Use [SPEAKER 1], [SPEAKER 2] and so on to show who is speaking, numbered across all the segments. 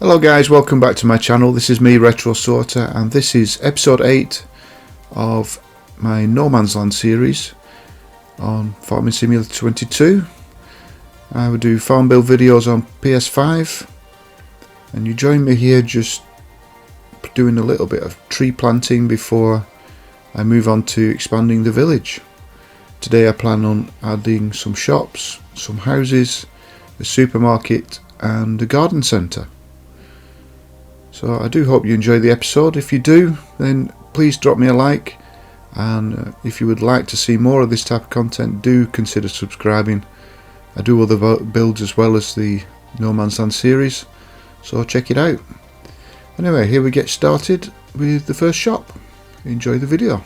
[SPEAKER 1] Hello guys, welcome back to my channel. This is me, Retrosorter, and this is episode 8 of my No Man's Land series on Farming Simulator 22. I will do farm build videos on PS5, and you join me here just doing a little bit of tree planting before I move on to expanding the village. Today I plan on adding some shops, some houses, a supermarket and a garden centre. So I do hope you enjoy the episode. If you do, then please drop me a like, and if you would like to see more of this type of content, do consider subscribing. I do other builds as well as the No Man's Land series, so check it out. Anyway, here we get started with the first shop. Enjoy the video.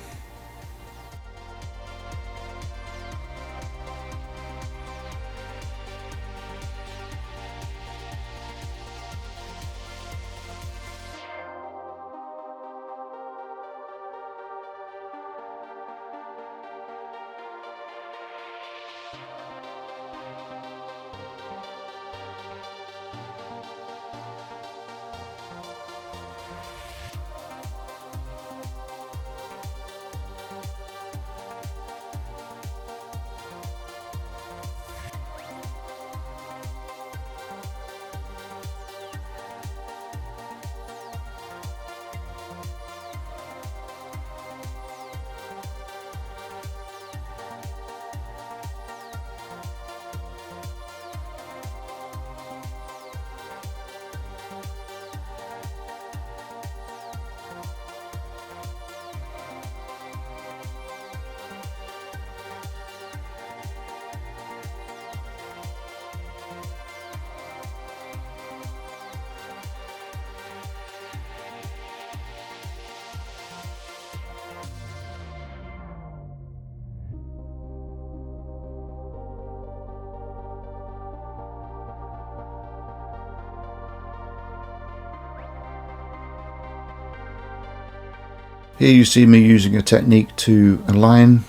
[SPEAKER 1] Here you see me using a technique to align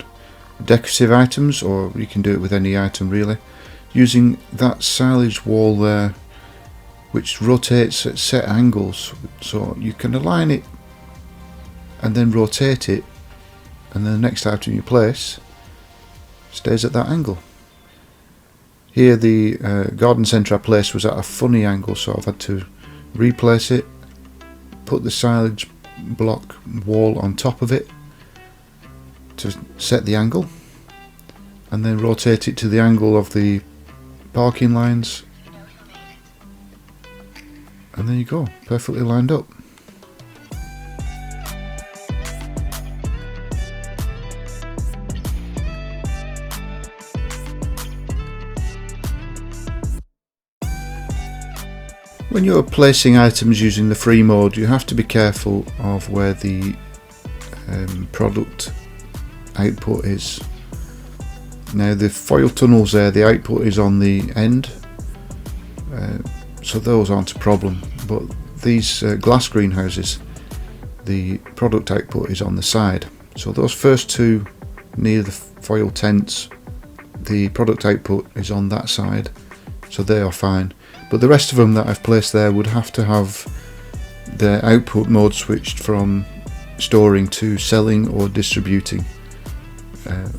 [SPEAKER 1] decorative items, or you can do it with any item really, using that silage wall there which rotates at set angles, so you can align it and then rotate it, and then the next item you place stays at that angle. Here the garden centre I placed was at a funny angle, so I've had to replace it, put the silage block wall on top of it to set the angle, and then rotate it to the angle of the parking lines, and there you go, perfectly lined up. When you're placing items using the free mode, you have to be careful of where the product output is. Now the foil tunnels there, the output is on the end, so those aren't a problem, but these glass greenhouses, the product output is on the side. So those first two near the foil tents, the product output is on that side, so they are fine. But the rest of them that I've placed there would have to have their output mode switched from storing to selling or distributing.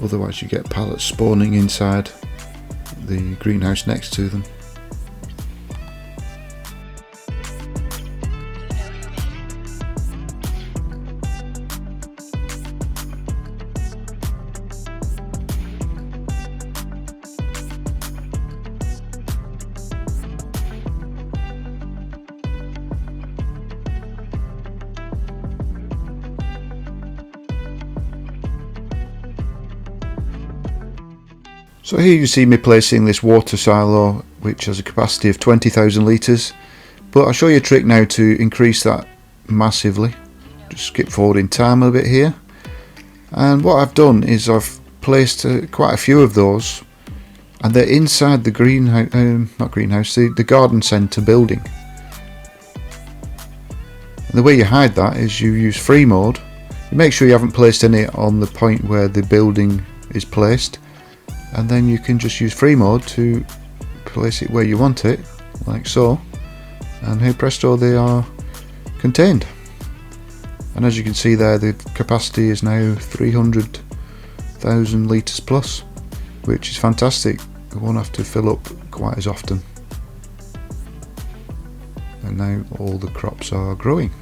[SPEAKER 1] Otherwise you get pallets spawning inside the greenhouse next to them. So here you see me placing this water silo which has a capacity of 20,000 litres, but I'll show you a trick now to increase that massively. Just skip forward in time a bit here, and what I've done is I've placed quite a few of those, and they're inside the the garden centre building. And the way you hide that is you use free mode. You make sure you haven't placed any on the point where the building is placed, and then you can just use free mode to place it where you want it, like so, and hey presto, they are contained. And as you can see there, the capacity is now 300,000 litres plus, which is fantastic. I won't have to fill up quite as often. And now all the crops are growing.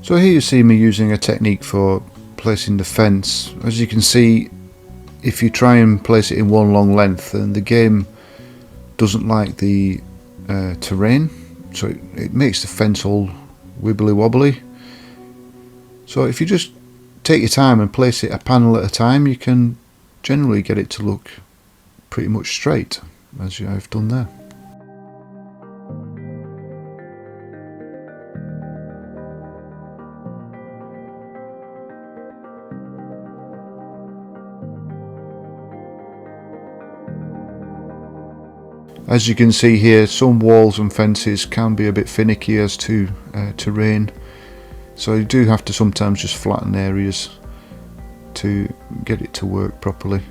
[SPEAKER 1] So here you see me using a technique for placing the fence. As you can see, if you try and place it in one long length, then the game doesn't like the terrain, so it makes the fence all wibbly wobbly. So if you just take your time and place it a panel at a time, you can generally get it to look pretty much straight, as I've done there. As you can see here, some walls and fences can be a bit finicky as to terrain, so you do have to sometimes just flatten areas to get it to work properly,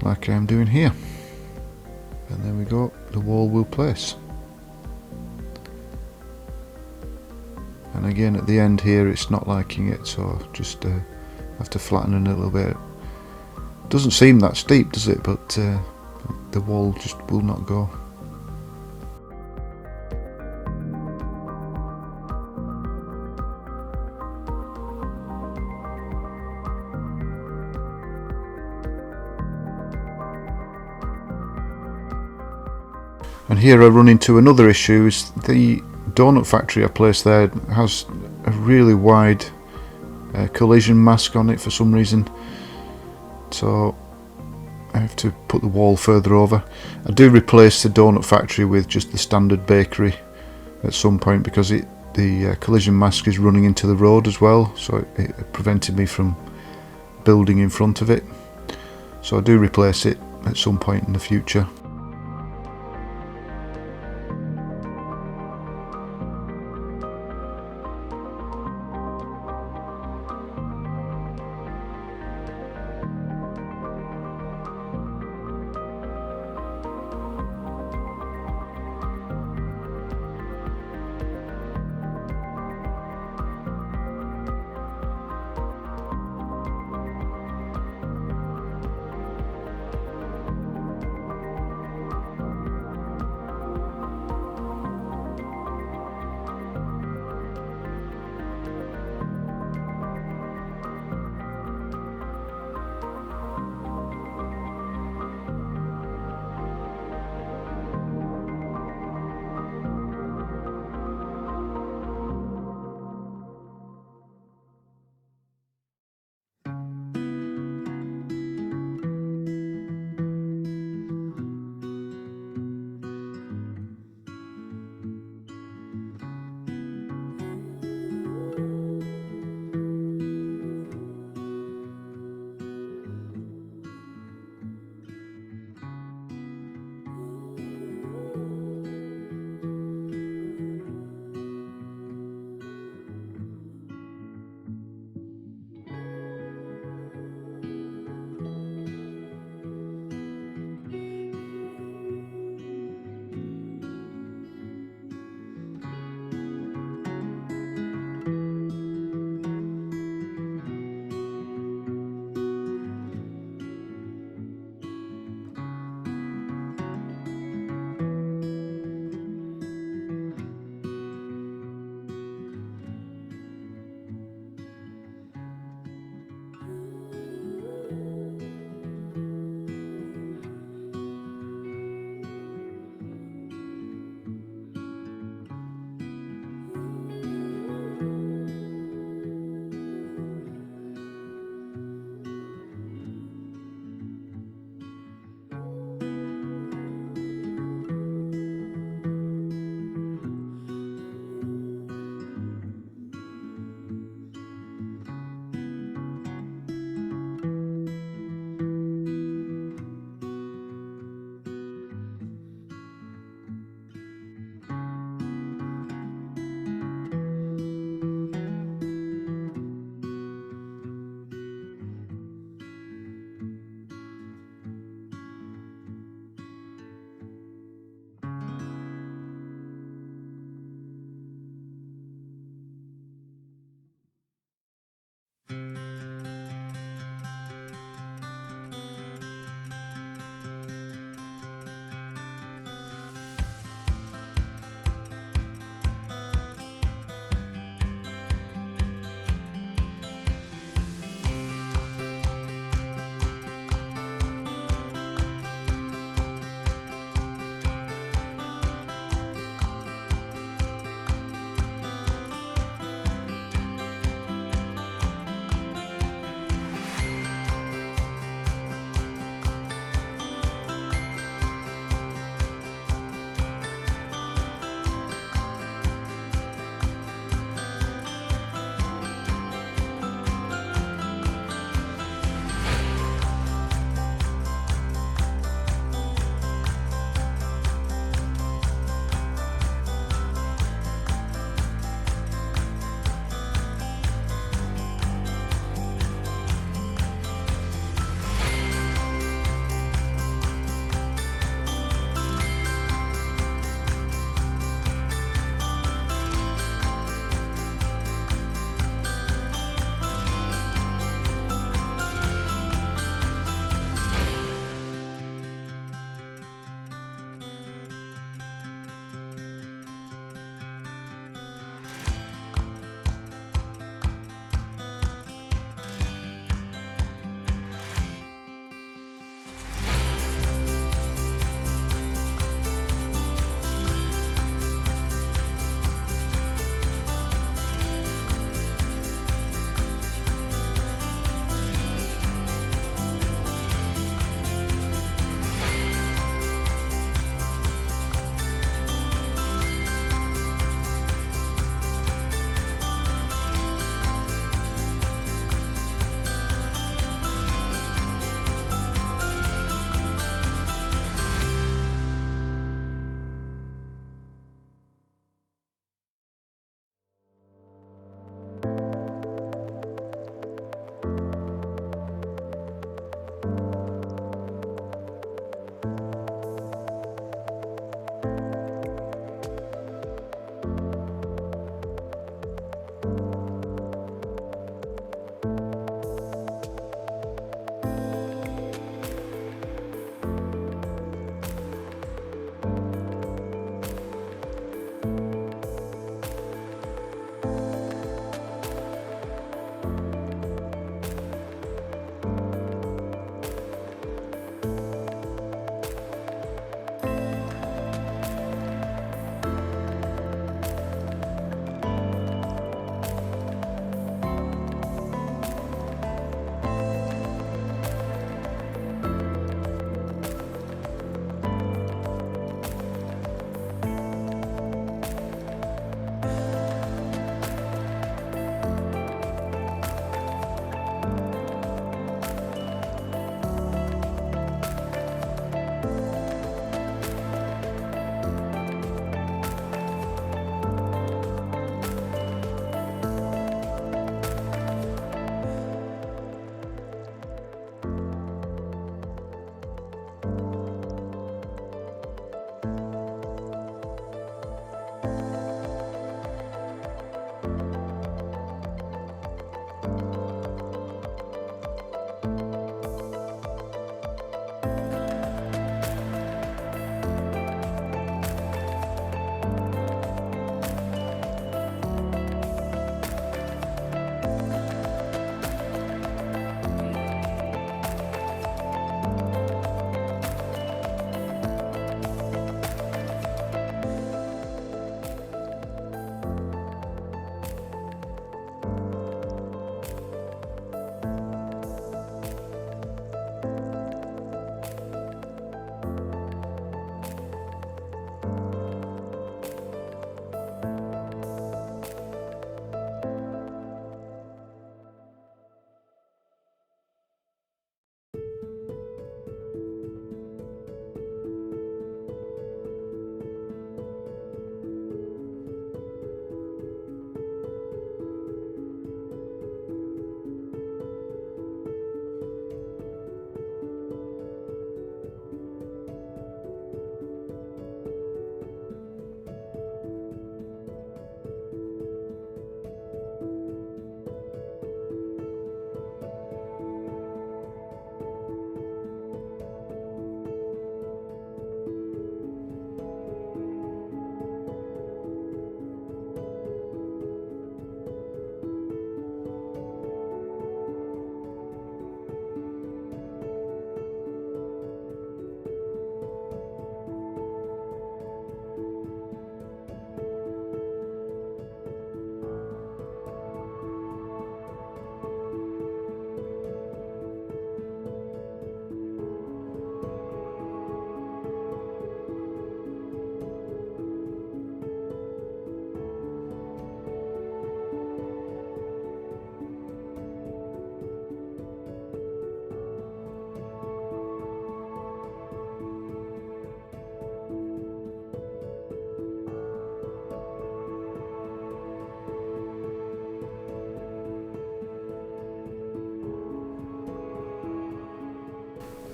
[SPEAKER 1] like I'm doing here. And there we go, the wall will place. And again at the end here it's not liking it, so just have to flatten it a little bit. Doesn't seem that steep, does it? But the wall just will not go. And here I run into another issue. Is the donut factory I placed there has a really wide collision mask on it for some reason, so I have to put the wall further over. I do replace the donut factory with just the standard bakery at some point, because the collision mask is running into the road as well, so it prevented me from building in front of it. So I do replace it at some point in the future.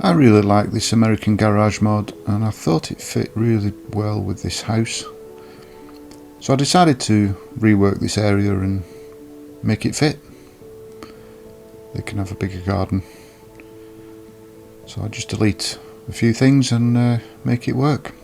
[SPEAKER 1] I really like this American garage mod and I thought it fit really well with this house. So I decided to rework this area and make it fit. They can have a bigger garden. So I just delete a few things and make it work.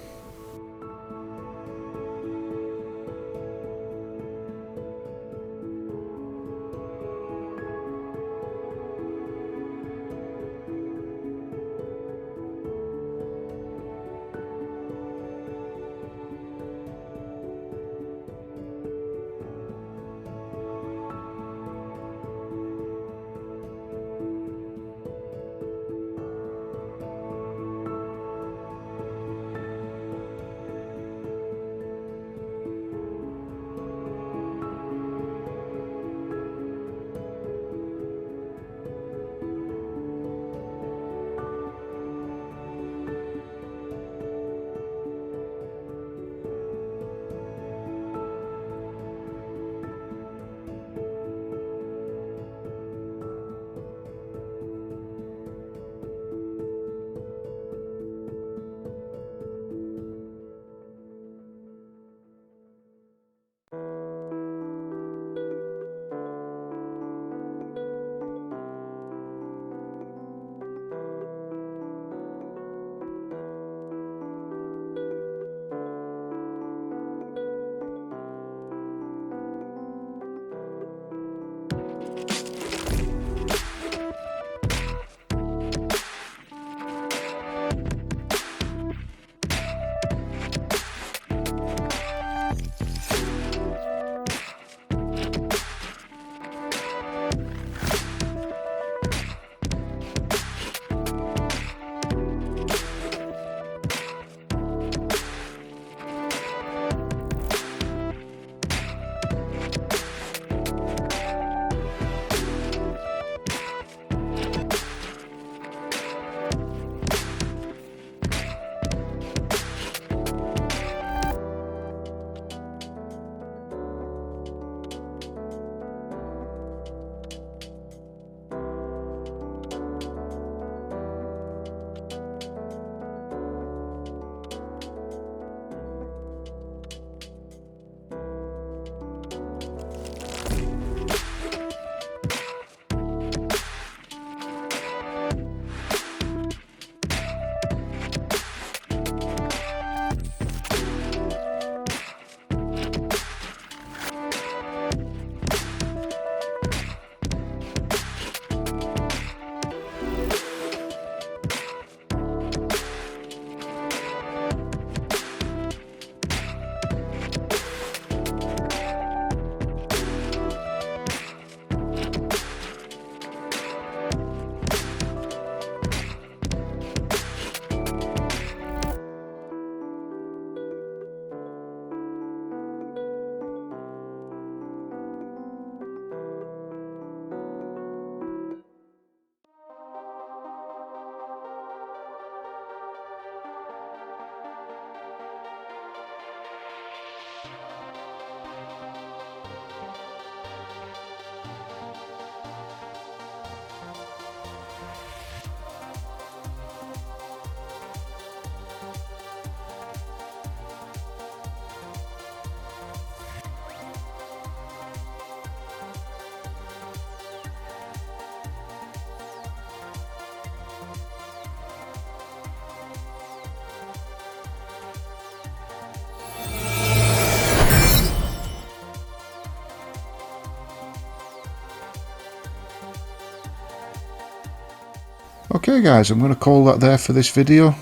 [SPEAKER 1] Okay guys, I'm going to call that there for this video.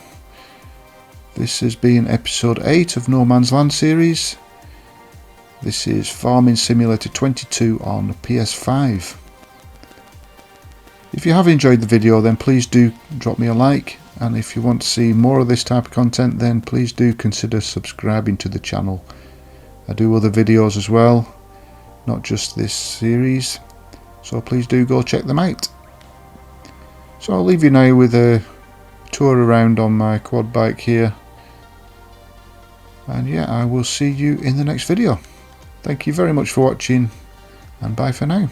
[SPEAKER 1] This has been episode 8 of No Man's Land series. This is Farming Simulator 22 on the PS5. If you have enjoyed the video, then please do drop me a like, and if you want to see more of this type of content, then please do consider subscribing to the channel. I do other videos as well, not just this series, so please do go check them out. So I'll leave you now with a tour around on my quad bike here, and yeah, I will see you in the next video. Thank you very much for watching, and bye for now.